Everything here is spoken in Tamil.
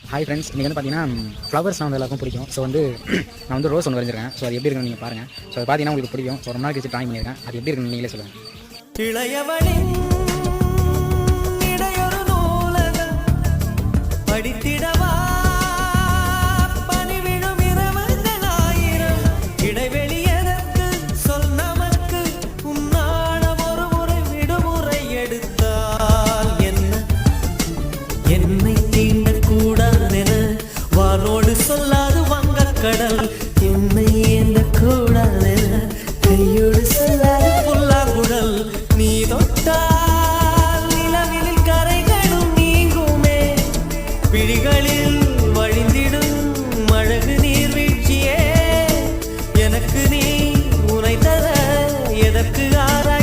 ஹாய் ஃப்ரெண்ட்ஸ், இன்றைக்கி வந்து பார்த்தீங்கன்னா ஃப்ளவர்ஸ்லாம் வந்து எல்லாருக்கும் பிடிக்கும். ஸோ வந்து நான் வந்து ரோஸ் ஒன்று வரைஞ்சிருக்கேன். ஸோ அது எப்படி இருக்குன்னு நீங்கள் பாருங்கள். ஸோ அது பார்த்தீங்கன்னா உங்களுக்கு பிடிக்கும். ஸோ ரொம்ப நாள் கழிச்சு ட்ராயிங் பண்ணியிருக்கேன். அது எப்படி இருக்குன்னு நீங்களே சொல்லுங்கள். இளையவளின் இடையொரு நூலகம் படித்திடவா பணிவிடும் இரவுகளாயிரம் இடைவெளி எதற்கு சொல் நமக்கு உன்னாடம் ஒரு முறை விடுமுறை எடுத்தால் என்ன என்னை தீண்டக்கூடாதென வானோடு சொல்லாது வங்கக்கடல் என்னை ஏந்தக்கூடாதென கையோடு சொல்லாது புல்லாங்குழல் நீ தொட்டால் நிலவில் கரைகளும் நீங்குமே விழிகளில் வழிந்திடும் அழகு நீர்வீழ்ச்சியே எனக்கு நீ உனை தர எதற்கு ஆராய்